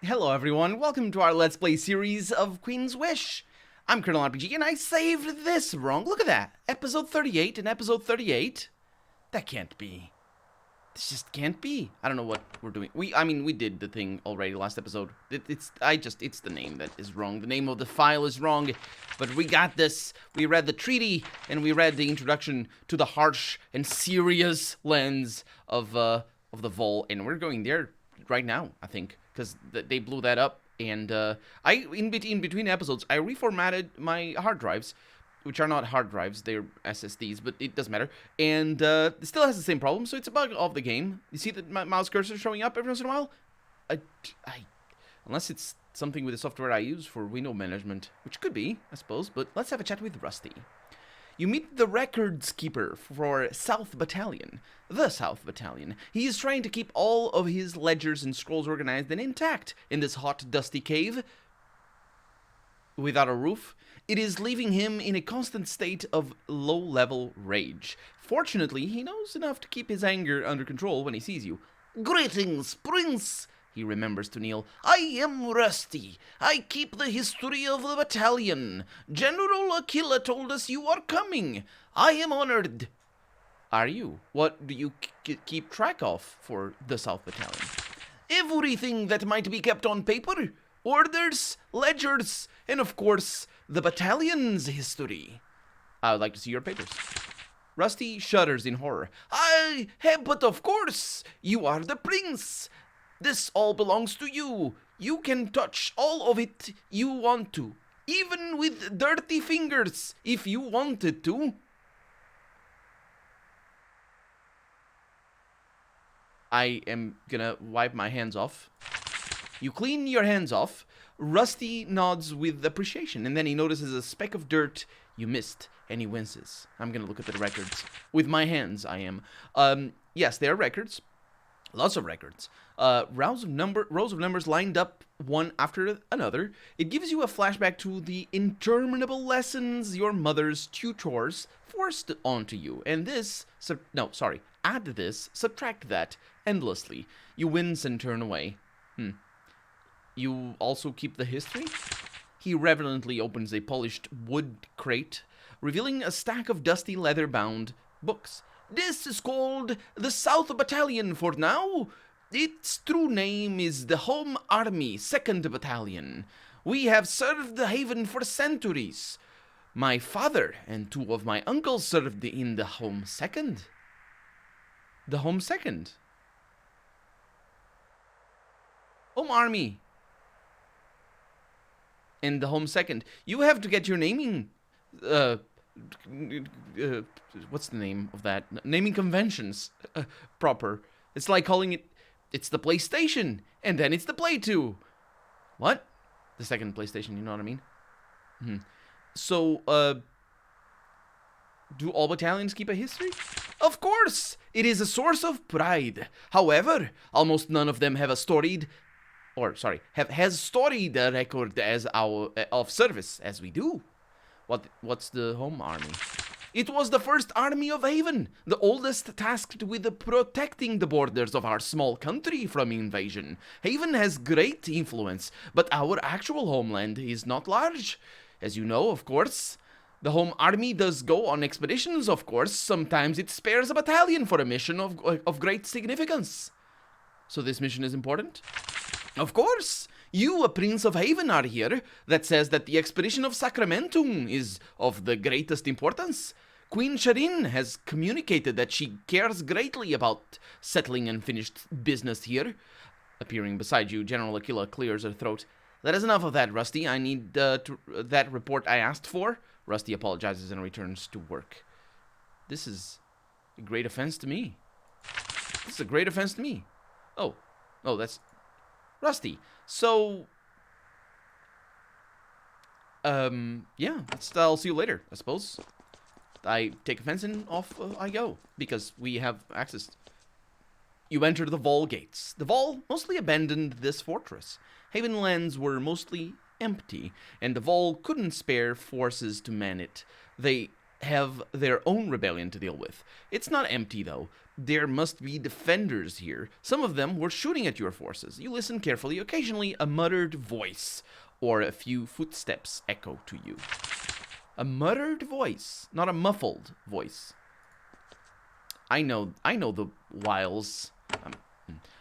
Hello everyone, welcome to our Let's Play series of Queen's Wish. I'm Colonel RPG and I saved this wrong. Look at that. Episode 38 and episode 38? That can't be. This just can't be. I don't know what we're doing. We did the thing already last episode. It's the name that is wrong. The name of the file is wrong. But we got this. We read the treaty and we read the introduction to the harsh and serious lens of the Vol, and we're going there right now, I think, because they blew that up. And in between episodes, I reformatted my hard drives, which are not hard drives, they're SSDs, but it doesn't matter. And it still has the same problem, so it's a bug of the game. You see that my mouse cursor showing up every once in a while? Unless it's something with the software I use for window management, which could be, I suppose. But let's have a chat with Rusty. You meet the records keeper for South Battalion. The South Battalion. He is trying to keep all of his ledgers and scrolls organized and intact in this hot, dusty cave without a roof. It is leaving him in a constant state of low-level rage. Fortunately, he knows enough to keep his anger under control when he sees you. "Greetings, Prince," he remembers to Neil. "I am Rusty. I keep the history of the battalion. General Aquila told us you are coming. I am honored." Are you? What do you keep track of for the South Battalion? "Everything that might be kept on paper. Orders, ledgers, and of course, the battalion's history." "I would like to see your papers." Rusty shudders in horror. But of course, you are the prince. This all belongs to you. You can touch all of it you want to, even with dirty fingers, if you wanted to." I am gonna wipe my hands off. You clean your hands off. Rusty nods with appreciation, and then he notices a speck of dirt you missed, and he winces. I'm gonna look at the records. With my hands, I am. Yes, there are records. Lots of records. Rows of numbers lined up one after another. It gives you a flashback to the interminable lessons your mother's tutors forced onto you. And this, add this, subtract that, endlessly. You wince and turn away. You also keep the history? He reverently opens a polished wood crate, revealing a stack of dusty leather-bound books. "This is called the South Battalion for now. Its true name is the Home Army 2nd Battalion. We have served the Haven for centuries. My father and two of my uncles served in the Home 2nd. The Home 2nd? Home Army. And the Home 2nd. You have to get your naming... what's the name of that? Naming conventions proper. It's like calling it... It's the PlayStation, and then it's the Play 2. What? The second PlayStation, you know what I mean? So, do all battalions keep a history? Of course! It is a source of pride. However, almost none of them have has storied a record as of service as we do. What's the Home Army? It was the first army of Haven, the oldest tasked with protecting the borders of our small country from invasion. Haven has great influence, but our actual homeland is not large. As you know, of course. The Home Army does go on expeditions, of course. Sometimes it spares a battalion for a mission of great significance. So this mission is important? Of course. You, a Prince of Haven, are here. That says that the expedition of Sacramentum is of the greatest importance. Queen Sharin has communicated that she cares greatly about settling unfinished business here. Appearing beside you, General Aquila clears her throat. "That is enough of that, Rusty. I need that report I asked for." Rusty apologizes and returns to work. This is a great offense to me. Oh, that's... Rusty. So... yeah, I'll see you later, I suppose. I take offense and off I go, because we have access. You enter the Vol gates. The Vol mostly abandoned this fortress. Haven lands were mostly empty, and the Vol couldn't spare forces to man it. They have their own rebellion to deal with. It's not empty, though. There must be defenders here. Some of them were shooting at your forces. You listen carefully. Occasionally, a muttered voice or a few footsteps echo to you. A muttered voice, not a muffled voice. I know the wiles.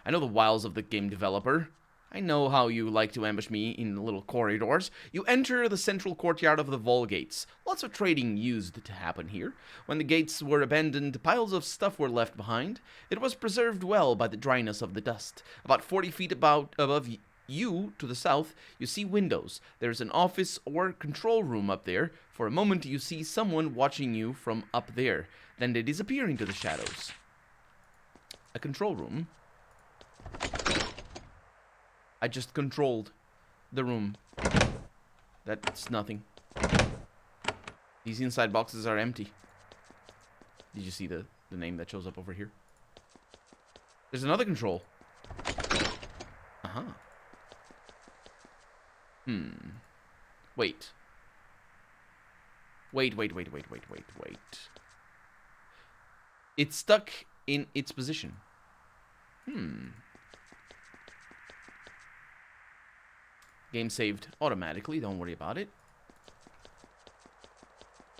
I know the wiles of the game developer. I know how you like to ambush me in little corridors. You enter the central courtyard of the Volgates. Lots of trading used to happen here. When the gates were abandoned, piles of stuff were left behind. It was preserved well by the dryness of the dust. About 40 feet above you, to the south, you see windows. There's an office or control room up there. For a moment, you see someone watching you from up there. Then they disappear into the shadows. A control room. I just controlled the room. That's nothing. These inside boxes are empty. Did you see the name that shows up over here? There's another control. Uh-huh. Wait. Wait. It's stuck in its position. Game saved automatically, don't worry about it.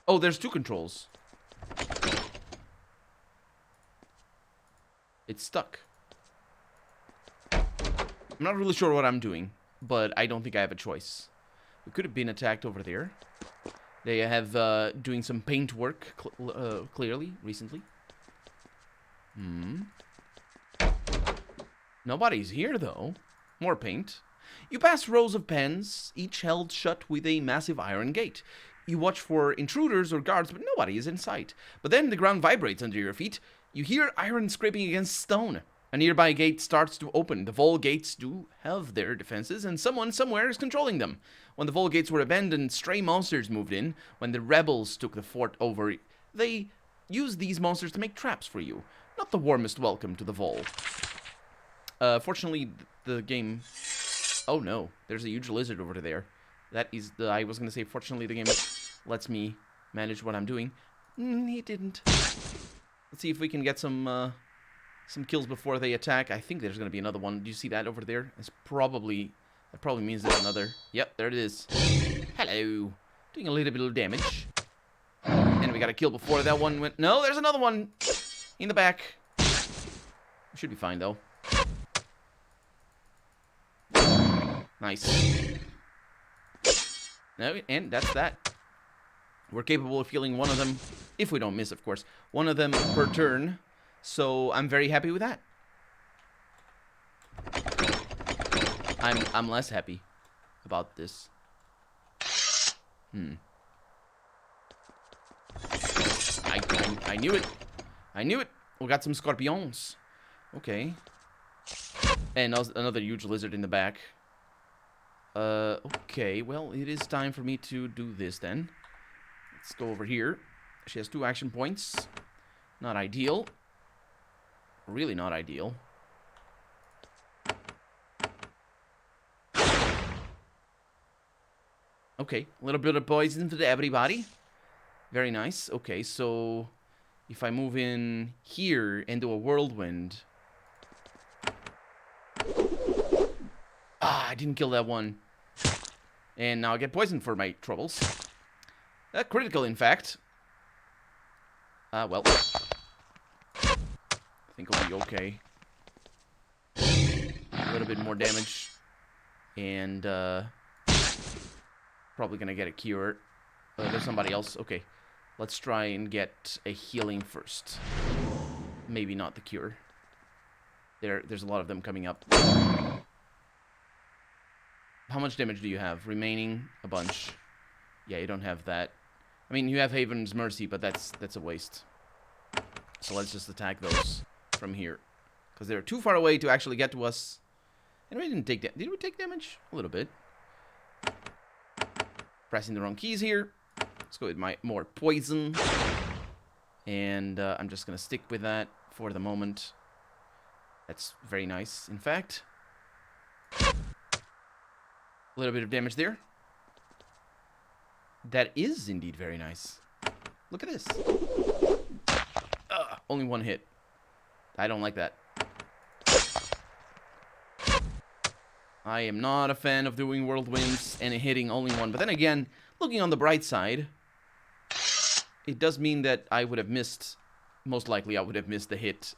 Oh, there's two controls. It's stuck. I'm not really sure what I'm doing, but I don't think I have a choice. We could have been attacked over there. They have doing some paint work, clearly, recently. Nobody's here, though. More paint. You pass rows of pens, each held shut with a massive iron gate. You watch for intruders or guards, but nobody is in sight. But then the ground vibrates under your feet. You hear iron scraping against stone. A nearby gate starts to open. The Volgates do have their defenses, and someone somewhere is controlling them. When the Volgates were abandoned, stray monsters moved in. When the rebels took the fort over, they used these monsters to make traps for you. Not the warmest welcome to the Vol. Fortunately, the game... Oh no, there's a huge lizard over there. That is the... I was going to say, fortunately, the game lets me manage what I'm doing. He didn't. Let's see if we can get some kills before they attack. I think there's going to be another one. Do you see that over there? That probably means there's another. Yep, there it is. Hello. Doing a little bit of damage. And we got a kill before that one went... No, there's another one in the back. Should be fine, though. Nice. No, and that's that. We're capable of killing one of them, if we don't miss, of course. One of them per turn. So I'm very happy with that. I'm less happy about this. I knew it. I knew it. We got some scorpions. Okay. And another huge lizard in the back. Okay, well, it is time for me to do this then. Let's go over here. She has 2 action points. Not ideal. Really not ideal. Okay, a little bit of poison to everybody. Very nice. Okay, so if I move in here and do a whirlwind... Ah, I didn't kill that one. And now I get poisoned for my troubles. Critical, in fact. Well. I think I'll be okay. A little bit more damage. And, probably gonna get a cure. There's somebody else. Okay. Let's try and get a healing first. Maybe not the cure. There's a lot of them coming up. How much damage do you have? Remaining? A bunch. Yeah, you don't have that. I mean, you have Haven's Mercy, but that's a waste. So let's just attack those from here. Because they're too far away to actually get to us. And we didn't take that. Did we take damage? A little bit. Pressing the wrong keys here. Let's go with my more poison. And I'm just going to stick with that for the moment. That's very nice, in fact. A little bit of damage there. That is indeed very nice. Look at this. Only one hit. I don't like that. I am not a fan of doing whirlwinds and hitting only one. But then again, looking on the bright side, it does mean that I would have missed, most likely I would have missed the hit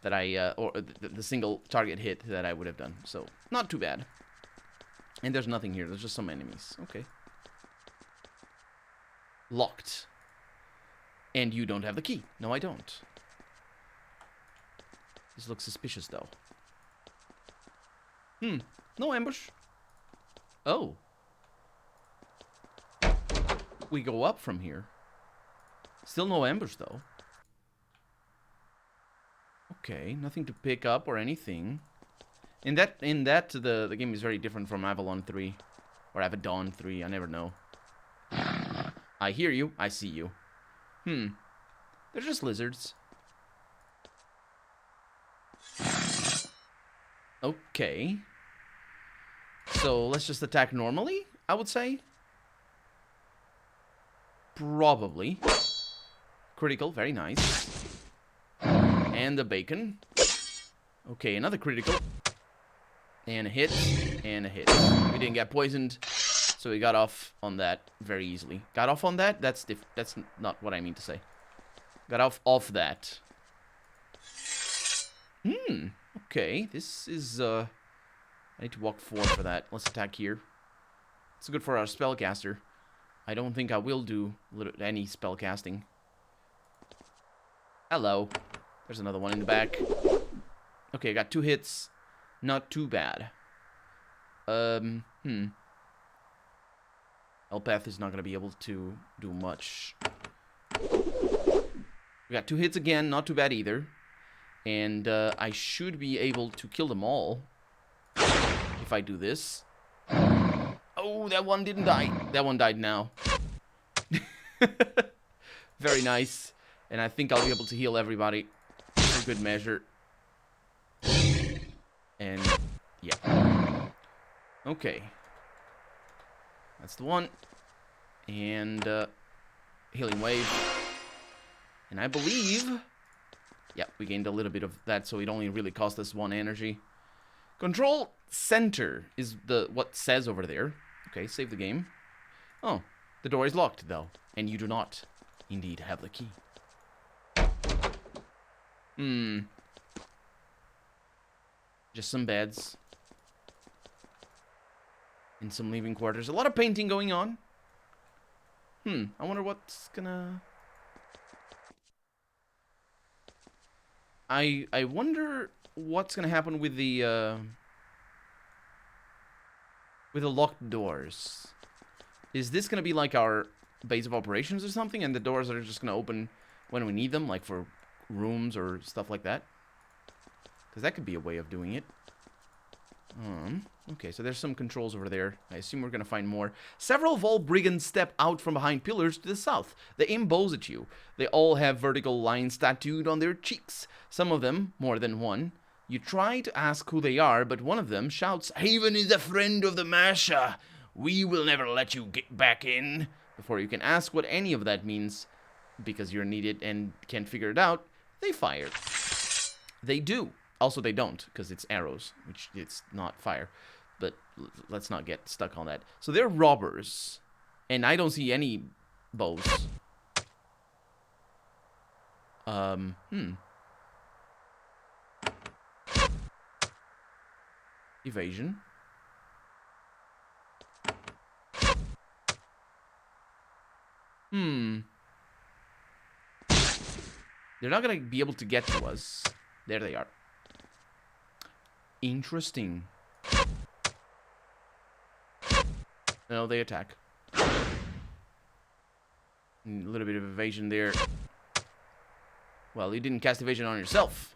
that or the single target hit that I would have done. So, not too bad. And there's nothing here. There's just some enemies. Okay. Locked. And you don't have the key. No, I don't. This looks suspicious, though. No ambush. Oh. We go up from here. Still no ambush, though. Okay, nothing to pick up or anything. In that, the game is very different from Avalon 3. Or Avedon 3, I never know. I hear you, I see you. They're just lizards. Okay. So, let's just attack normally, I would say. Probably. Critical, very nice. And the bacon. Okay, another critical. And a hit. And a hit. We didn't get poisoned, so we got off on that very easily. Got off on that? That's not what I mean to say. Got off that. Okay, this is, I need to walk 4 for that. Let's attack here. It's good for our spellcaster. I don't think I will do any spellcasting. Hello. There's another one in the back. Okay, I got 2 hits. Not too bad. Elpath is not going to be able to do much. We got 2 hits again. Not too bad either. And I should be able to kill them all if I do this. Oh, that one didn't die. That one died now. Very nice. And I think I'll be able to heal everybody for good measure. And, yeah. Okay. That's the one. And, healing wave. And I believe... yeah, we gained a little bit of that, so it only really cost us 1 energy. Control center is what says over there. Okay, save the game. Oh, the door is locked, though. And you do not, indeed, have the key. Just some beds. And some living quarters. A lot of painting going on. I wonder what's gonna... I wonder what's gonna happen with the locked doors. Is this gonna be like our base of operations or something, and the doors are just gonna open when we need them, like for rooms or stuff like that? Because that could be a way of doing it. Okay, so there's some controls over there. I assume we're gonna find more. Several Vol brigands step out from behind pillars to the south. They aim bows at you. They all have vertical lines tattooed on their cheeks. Some of them, more than one. You try to ask who they are, but one of them shouts, "Haven is a friend of the Masha. We will never let you get back in." Before you can ask what any of that means, because you're needed and can't figure it out, they fire. They do. Also, they don't, because it's arrows, which it's not fire. But let's not get stuck on that. So they're robbers. And I don't see any bows. Evasion. They're not going to be able to get to us. There they are. Interesting. No, they attack. A little bit of evasion there. Well, you didn't cast evasion on yourself.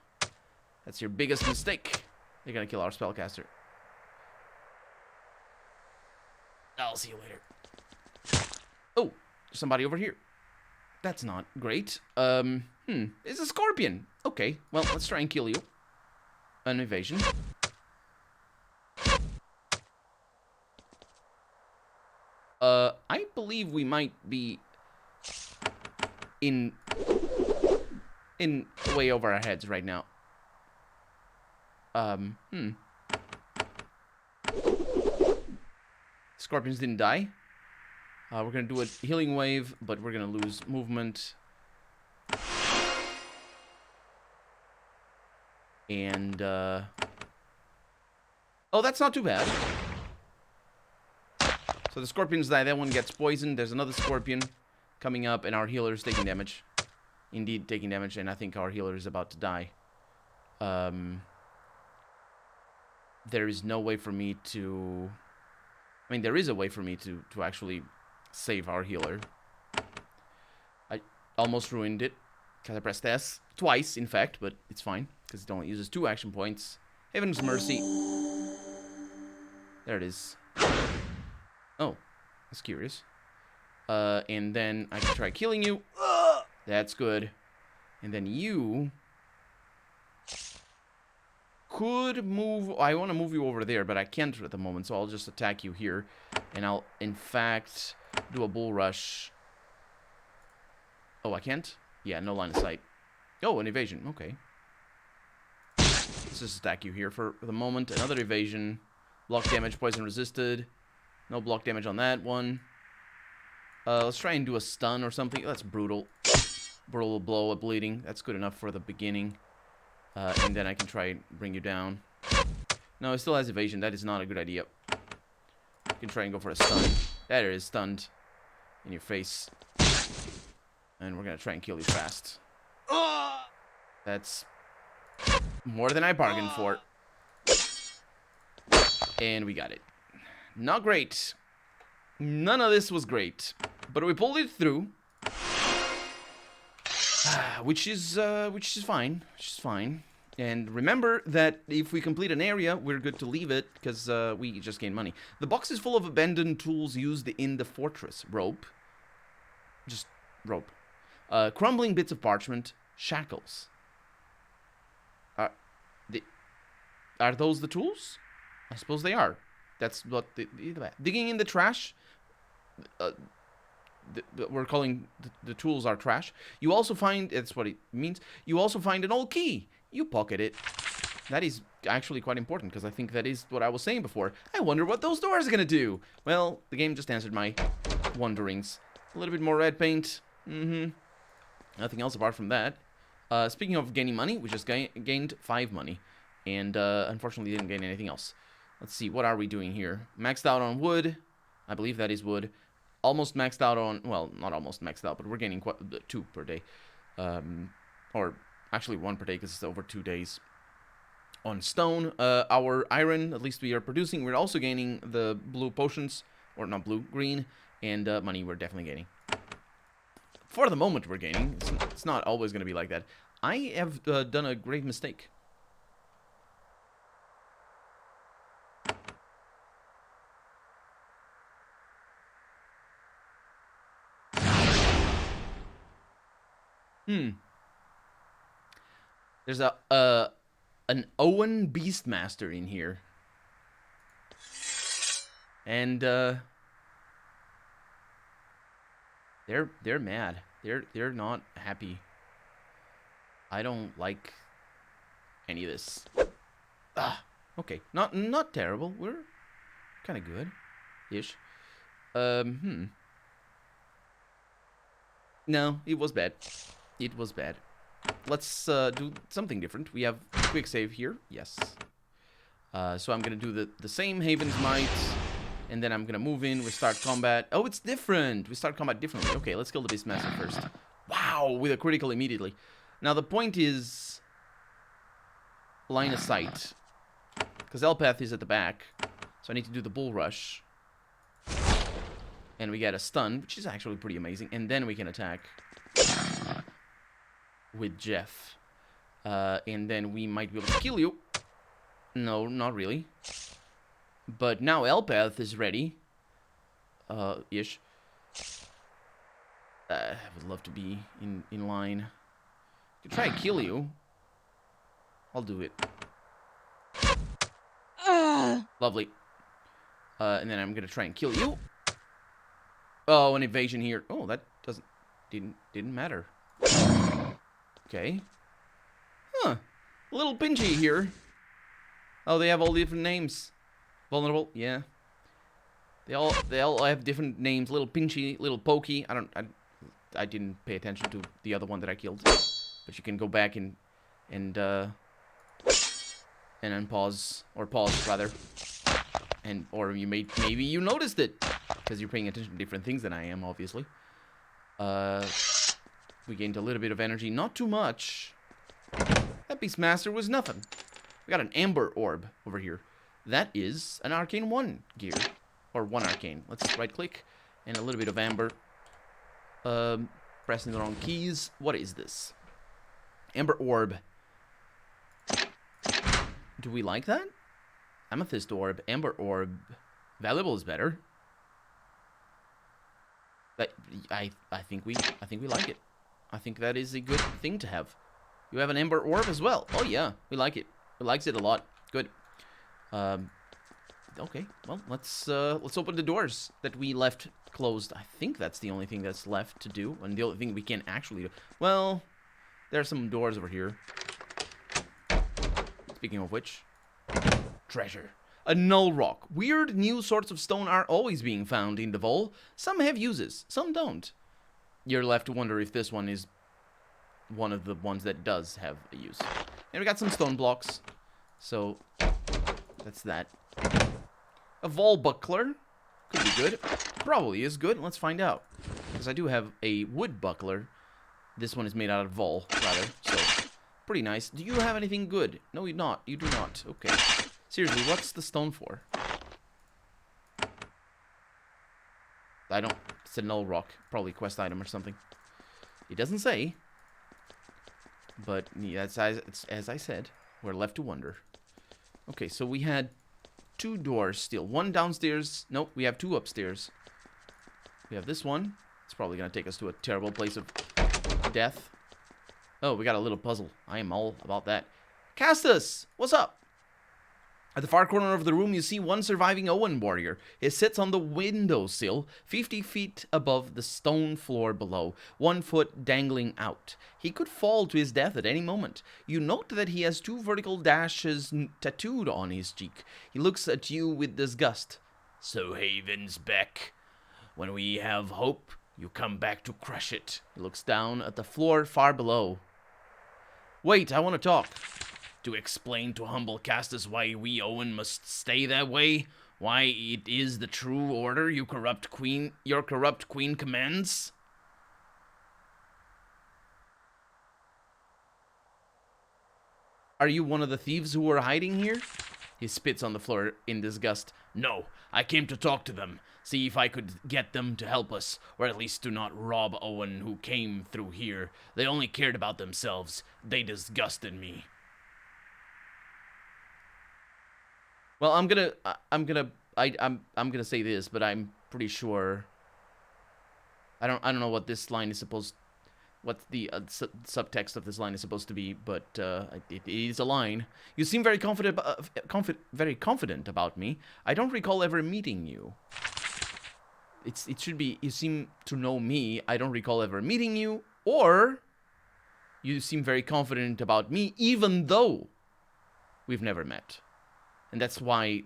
That's your biggest mistake. They're gonna kill our spellcaster. I'll see you later. Oh, there's somebody over here. That's not great. It's a scorpion. Okay, well, let's try and kill you. An evasion. I believe we might be in way over our heads right now. Hmm. Scorpions didn't die. We're gonna do a healing wave, but we're gonna lose movement. And, oh, that's not too bad. So the scorpions die, that one gets poisoned. There's another scorpion coming up, and our healer is taking damage. Indeed, taking damage, and I think our healer is about to die. There is no way for me to... I mean, there is a way for me to actually save our healer. I almost ruined it, because I pressed S. Twice, in fact, but it's fine, because it only uses 2 action points. Heaven's Mercy. There it is. Oh, that's curious. And then I can try killing you. That's good. And then you could move. I want to move you over there, but I can't at the moment, so I'll just attack you here. And I'll, in fact, do a bull rush. Oh, I can't? Yeah, no line of sight. Oh, an evasion. Okay. Let's just attack you here for the moment. Another evasion. Block damage, poison resisted. No block damage on that one. Let's try and do a stun or something. That's brutal. Brutal blow, a bleeding. That's good enough for the beginning. And then I can try and bring you down. No, it still has evasion. That is not a good idea. You can try and go for a stun. There it is, stunned. In your face. And we're going to try and kill you fast. That's more than I bargained for. And we got it. Not great. None of this was great. But we pulled it through. Which is fine. Which is fine. And remember that if we complete an area, we're good to leave it, because we just gain money. The box is full of abandoned tools used in the fortress. Rope. Just rope. Crumbling bits of parchment. Shackles. Are those the tools? I suppose they are. That's what digging in the trash. We're calling the tools our trash. You also find, that's what it means. You also find an old key. You pocket it. That is actually quite important, because I think that is what I was saying before. I wonder what those doors are gonna do. Well, the game just answered my wonderings. A little bit more red paint. Nothing else apart from that. Speaking of gaining money, we just gained 5 money. And unfortunately didn't gain anything else. Let's see, what are we doing here? Maxed out on wood. I believe that is wood. Almost maxed out on, well, not almost maxed out, but we're gaining 2 per day. Or actually 1 per day, because it's over 2 days. On stone, our iron, at least we are producing. We're also gaining the blue potions, or not blue, green, and money we're definitely gaining. For the moment we're gaining. It's not always going to be like that. I have done a grave mistake. There's an Owen Beastmaster in here. And they're mad. They're not happy. I don't like any of this. Okay. Not terrible. We're kind of good ish. No, it was bad. It was bad. Let's do something different. We have quick save here. Yes. So I'm going to do the same Haven's Might. And then I'm going to move in. We start combat. Oh, it's different. We start combat differently. Okay, let's kill the Beastmaster first. Wow, with a critical immediately. Now, the point is line of sight. Because Elpath is at the back. So I need to do the Bull Rush. And we get a stun, which is actually pretty amazing. And then we can attack with Jeff. And then we might be able to kill you. No, not really. But now Elpath is ready. Ish. I would love to be in line. I could try and kill you. I'll do it. Lovely. And then I'm gonna try and kill you. Oh, an evasion here. Oh, that didn't matter. Okay. Huh. A little pinchy here. Oh, they have all different names. Vulnerable, yeah. They all have different names. Little Pinchy, Little Pokey. I didn't pay attention to the other one that I killed. But you can go back and unpause, or pause rather. Or maybe you noticed it, because you're paying attention to different things than I am, obviously. We gained a little bit of energy, not too much. That Beastmaster was nothing. We got an Amber Orb over here. That is an Arcane 1 gear. Or 1 Arcane. Let's right-click. And a little bit of Amber. Pressing the wrong keys. What is this? Amber Orb. Do we like that? Amethyst Orb. Amber Orb. Valuable is better. But I think we like it. I think that is a good thing to have. You have an Amber Orb as well. Oh yeah, we like it. We likes it a lot. Good. Okay. Well, let's open the doors that we left closed. I think that's the only thing that's left to do, and the only thing we can actually do. Well, there are some doors over here. Speaking of which, treasure. A null rock. Weird new sorts of stone are always being found in the Vol. Some have uses, some don't. You're left to wonder if this one is one of the ones that does have a use. And we got some stone blocks. So, that's that. A Vol buckler. Could be good. Probably is good. Let's find out. Because I do have a wood buckler. This one is made out of Vol, rather. So, pretty nice. Do you have anything good? No, you not. You do not. Okay. Seriously, what's the stone for? I don't... It's a null rock. Probably a quest item or something. It doesn't say. But, yeah, as I said, we're left to wonder. Okay, so we had 2 doors still. 1 downstairs. Nope, we have 2 upstairs. We have this one. It's probably going to take us to a terrible place of death. Oh, we got a little puzzle. I am all about that. Castus! What's up? At the far corner of the room, you see one surviving Owen warrior. He sits on the windowsill, 50 feet above the stone floor below, 1 foot dangling out. He could fall to his death at any moment. You note that he has 2 vertical dashes tattooed on his cheek. He looks at you with disgust. So Haven's back. When we have hope, you come back to crush it. He looks down at the floor far below. Wait, I want to talk. To explain to humble Castus why we Owen must stay that way, why it is the true order your corrupt queen commands? Are you one of the thieves who were hiding here? He spits on the floor in disgust. No, I came to talk to them, see if I could get them to help us, or at least to not rob Owen who came through here. They only cared about themselves. They disgusted me. Well, I'm gonna say this, but I'm pretty sure. I don't know what this line is supposed. What the subtext of this line is supposed to be, but it is a line. You seem very confident about me. I don't recall ever meeting you. It should be you seem to know me. I don't recall ever meeting you, or you seem very confident about me, even though we've never met. And that's why,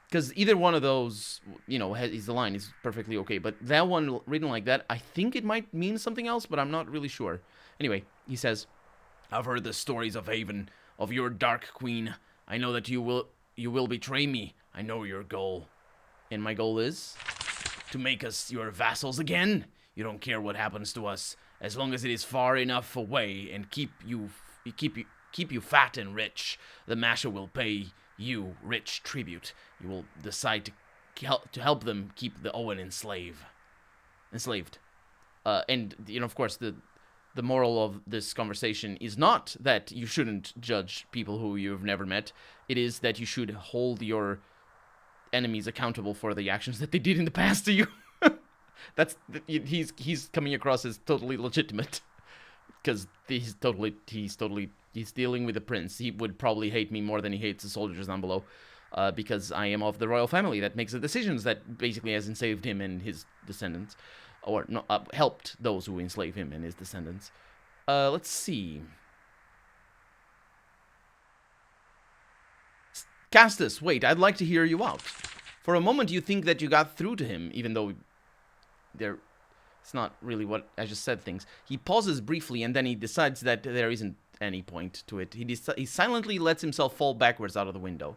because either one of those, you know, is the line is perfectly okay. But that one written like that, I think it might mean something else, but I'm not really sure. Anyway, he says, I've heard the stories of Haven, of your dark queen. I know that you will betray me. I know your goal. And my goal is to make us your vassals again. You don't care what happens to us, as long as it is far enough away and keep you fat and rich. The Masher will pay you rich tribute. You will decide to help them keep the Owen enslaved. And you know, of course, the moral of this conversation is not that you shouldn't judge people who you've never met. It is that you should hold your enemies accountable for the actions that they did in the past to you. He's coming across as totally legitimate, because he's dealing with the prince. He would probably hate me more than he hates the soldiers down below, because I am of the royal family that makes the decisions that basically has enslaved him and his descendants, or no, helped those who enslave him and his descendants. Let's see. Castus, wait, I'd like to hear you out. For a moment you think that you got through to him, even though it's not really what I just said things. He pauses briefly and then he decides that there isn't any point to it. He silently lets himself fall backwards out of the window.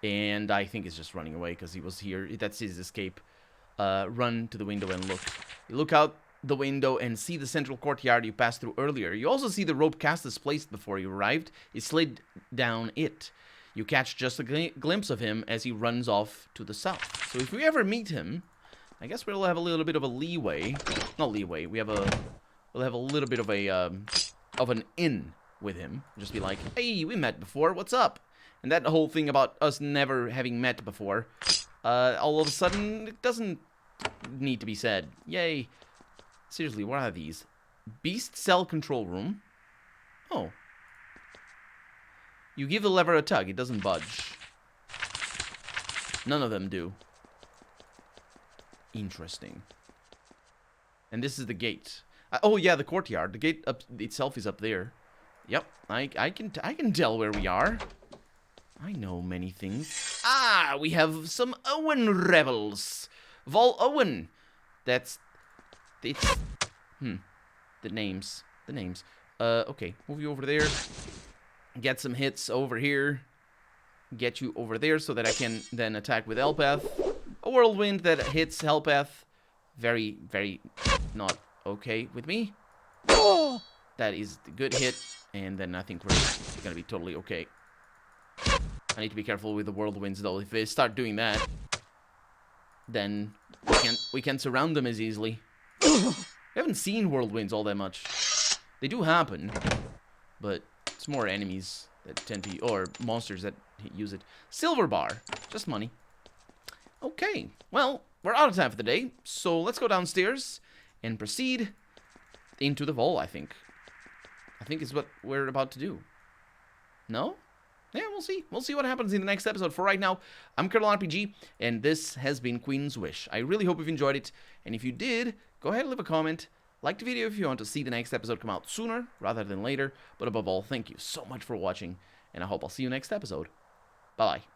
And I think he's just running away because he was here. That's his escape. Run to the window and look. You look out the window and see the central courtyard you passed through earlier. You also see the rope Castus placed before you arrived. He slid down it. You catch just a glimpse of him as he runs off to the south. So if we ever meet him, I guess we'll have a little bit of a leeway. Not leeway. We'll have a little bit of an in with him. Just be like, hey, we met before. What's up? And that whole thing about us never having met before, all of a sudden, it doesn't need to be said. Yay. Seriously, what are these? Beast cell control room. Oh. You give the lever a tug, it doesn't budge. None of them do. Interesting. And this is the gate. Oh yeah, the courtyard. The gate up itself is up there. Yep, I can tell where we are. I know many things. Ah, we have some Owen rebels. Vol Owen. It's the names. Okay, move you over there. Get some hits over here. Get you over there so that I can then attack with Elpath. A whirlwind that hits Elpath. Very, very not okay with me. That is the good hit. And then I think we're gonna be totally okay. I need to be careful with the whirlwinds though. If they start doing that, then we can surround them as easily. We haven't seen whirlwinds all that much. They do happen, but it's more enemies that tend to, or monsters that use it. Silver bar, just money. Okay, well, we're out of time for the day, so let's go downstairs and proceed into the vault, I think. I think is what we're about to do. No? Yeah, we'll see. We'll see what happens in the next episode. For right now, I'm Colonel RPG, and this has been Queen's Wish. I really hope you've enjoyed it, and if you did, go ahead and leave a comment. Like the video if you want to see the next episode come out sooner rather than later. But above all, thank you so much for watching, and I hope I'll see you next episode. Bye-bye.